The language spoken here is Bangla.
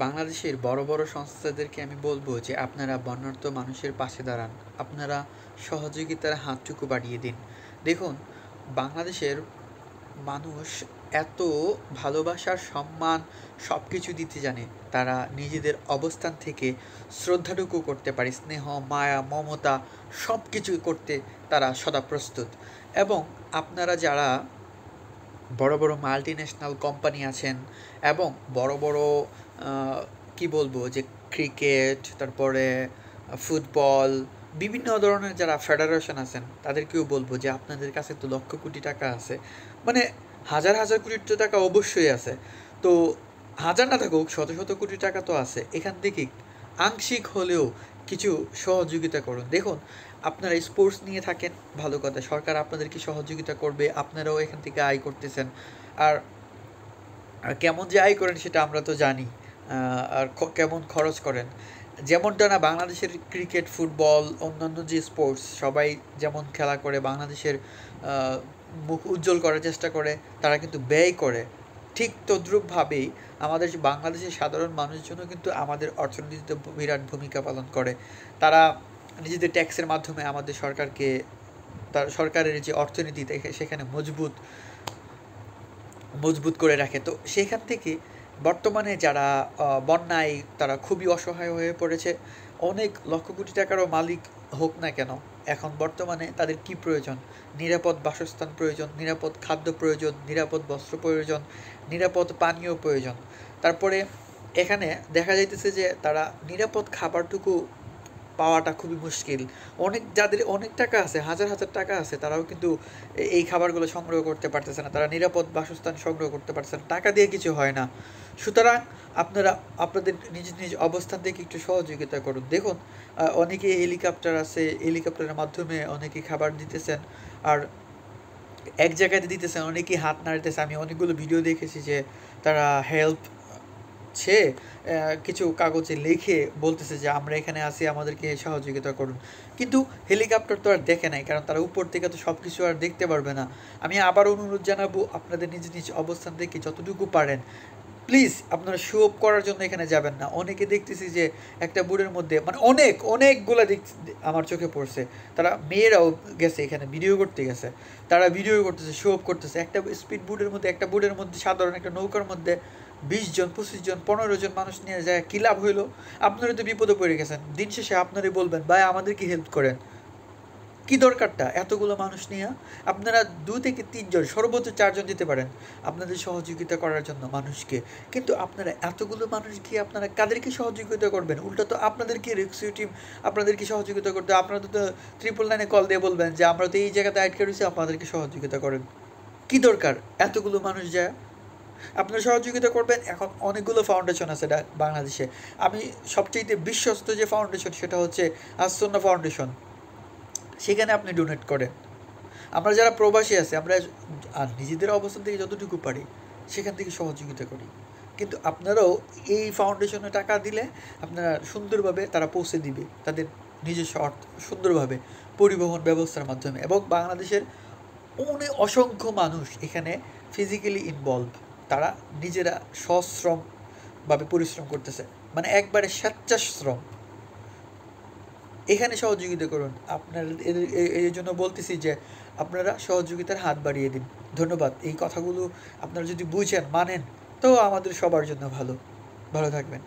বাংলাদেশের বড় বড় সংস্থাদেরকে আমি বলবো যে আপনারা বন্যার্ত মানুষের পাশে দাঁড়ান। আপনারা সহযোগিতার হাতটুকু বাড়িয়ে দিন। দেখুন, বাংলাদেশের মানুষ এত ভালোবাসার সম্মান সব কিছু দিতে জানে। তারা নিজেদের অবস্থান থেকে শ্রদ্ধাটুকু করতে পারে, স্নেহ মায়া মমতা সব কিছু করতে তারা সদা প্রস্তুত। এবং আপনারা যারা বড় বড় মাল্টিন্যাশনাল কোম্পানি আছেন এবং বড় বড় কি বলবো যে ক্রিকেট, তারপরে ফুটবল, বিভিন্ন ধরনের যারা ফেডারেশন আছেন তাদেরকেও বলবো যে আপনাদের কাছে তো লক্ষ কোটি টাকা আছে, মানে হাজার হাজার কোটি টাকা অবশ্যই আছে। তো হাজার না থাকুক, শত শত কোটি টাকা তো আছে, এখান থেকে আংশিক হলেও কিছু সহযোগিতা করুন। দেখুন, আপনারা স্পোর্টস নিয়ে থাকেন, ভালো কথা, সরকার আপনাদেরকে সহযোগিতা করবে, আপনারাও এখান থেকে আয় করতেছেন। আর কেমন যে আয় করেন সেটা আমরা তো জানি, আর কেমন খরচ করেন। যেমনটা না বাংলাদেশের ক্রিকেট, ফুটবল, অন্যান্য যে স্পোর্টস সবাই যেমন খেলা করে বাংলাদেশের মুখ উজ্জ্বল করার চেষ্টা করে, তারা কিন্তু ব্যয় করে, ঠিক তদ্রূপভাবেই আমাদের বাংলাদেশের সাধারণ মানুষজনও কিন্তু আমাদের অর্থনীতিতে বিরাট ভূমিকা পালন করে। তারা নিজেদের ট্যাক্সের মাধ্যমে আমাদের সরকারকে, তার সরকারের যে অর্থনীতি সেখানে মজবুত মজবুত করে রাখে। তো সেখান থেকে বর্তমানে যারা বন্যায় তারা খুবই অসহায় হয়ে পড়েছে, অনেক লক্ষ কোটি টাকারও মালিক হোক না কেন, এখন বর্তমানে তাদের কি প্রয়োজন? নিরাপদ বাসস্থান প্রয়োজন, নিরাপদ খাদ্য প্রয়োজন, নিরাপদ বস্ত্র প্রয়োজন, নিরাপদ পানীয় প্রয়োজন। তারপরে এখানে দেখা যাইতেছে যে তারা নিরাপদ খাবারটুকু পাওয়াটা খুবই মুশকিল। অনেক যাদের অনেক টাকা আছে, হাজার হাজার টাকা আছে, তারাও কিন্তু এই খাবারগুলো সংগ্রহ করতে পারতেছে না, তারা নিরাপদ বাসস্থান সংগ্রহ করতে পারছে না, টাকা দিয়ে কিছু হয় না। সুতরাং আপনারা আপনাদের নিজ নিজ অবস্থান থেকে একটু সহযোগিতা করুন। দেখুন, অনেকে হেলিকপ্টার আছে, হেলিকপ্টারের মাধ্যমে অনেকে খাবার দিতেছেন, আর এক জায়গাতে দিতেছেন, অনেকেই হাত নাড়তেছে। আমি অনেকগুলো ভিডিও দেখেছি যে তারা হেল্প সে কিছু কাগজে লিখে বলতেছে যে আমরা এখানে আছি, আমাদেরকে সহযোগিতা করুন। কিন্তু হেলিকপ্টার তো আর দেখে নাই, কারণ তারা উপর থেকে তো সব কিছু আর দেখতে পারবে না। আমি আবার অনুরোধ জানাবো, আপনাদের নিজ নিজ অবস্থান থেকে যতটুকু পারেন প্লিজ আপনারা শো অফ করার জন্য এখানে যাবেন না। অনেকে দেখতেছি যে একটা বোর্ডের মধ্যে, মানে অনেকগুলো আমার চোখে পড়ছে, তারা মেয়েরাও গেছে এখানে ভিডিও করতে গেছে, তারা ভিডিও করতেছে, শো অফ করতেছে। একটা স্পিড বোর্ডের মধ্যে, একটা বোর্ডের মধ্যে, সাধারণ একটা নৌকার মধ্যে 20 জন 25 জন 15 জন মানুষ নিয়ে যায়, কী লাভ হইলো? আপনারা তো বিপদে পড়ে গেছেন, দিন শেষে আপনারাই বলবেন ভাই আমাদেরকে হেল্প করেন। কি দরকারটা এতগুলো মানুষ নিয়ে? আপনারা 2 থেকে 3 জন, সর্বোচ্চ 4 জন দিতে পারেন আপনাদের সহযোগিতা করার জন্য মানুষকে। কিন্তু আপনারা এতগুলো মানুষ গিয়ে আপনারা কাদেরকে সহযোগিতা করবেন? উল্টা তো আপনাদেরকে রেস্কিউ টিম আপনাদেরকে সহযোগিতা করতে, আপনারা তো 999 কল দিয়ে বলবেন যে আমরা তো এই জায়গাতে আটকে রয়েছি, আপনাদেরকে সহযোগিতা করেন। কি দরকার এতগুলো মানুষ যায়? আপনারা সহযোগিতা করবেন। এখন অনেকগুলো ফাউন্ডেশন আছে বাংলাদেশে। আমি সবচেয়ে বিশ্বস্ত যে ফাউন্ডেশন সেটা হচ্ছে আসন্না ফাউন্ডেশন, সেখানে আপনি ডোনেট করেন। আমরা যারা প্রবাসী আছি, আমরা আর নিজেদের অবস্থান থেকে যতটুকু পারি সেখান থেকে সহযোগিতা করি। কিন্তু আপনারাও এই ফাউন্ডেশনে টাকা দিলে আপনারা সুন্দরভাবে তারা পৌঁছে দিবে তাদের নিজস্ব অর্থ সুন্দরভাবে পরিবহন ব্যবস্থার মাধ্যমে। এবং বাংলাদেশের অসংখ্য মানুষ এখানে ফিজিক্যালি ইনভলভ, তারা নিজেরা সশ্রমভাবে পরিশ্রম করতেছে, মানে একবারে স্বেচ্ছাশ্রম। এখানে সহযোগিতা করুন। আপনার এই জন্য বলতেছি যে আপনারা সহযোগিতার হাত বাড়িয়ে দিন। ধন্যবাদ। এই কথাগুলো আপনারা যদি বুঝেন, মানেন, তো আমাদের সবার জন্য ভালো। ভালো থাকবেন।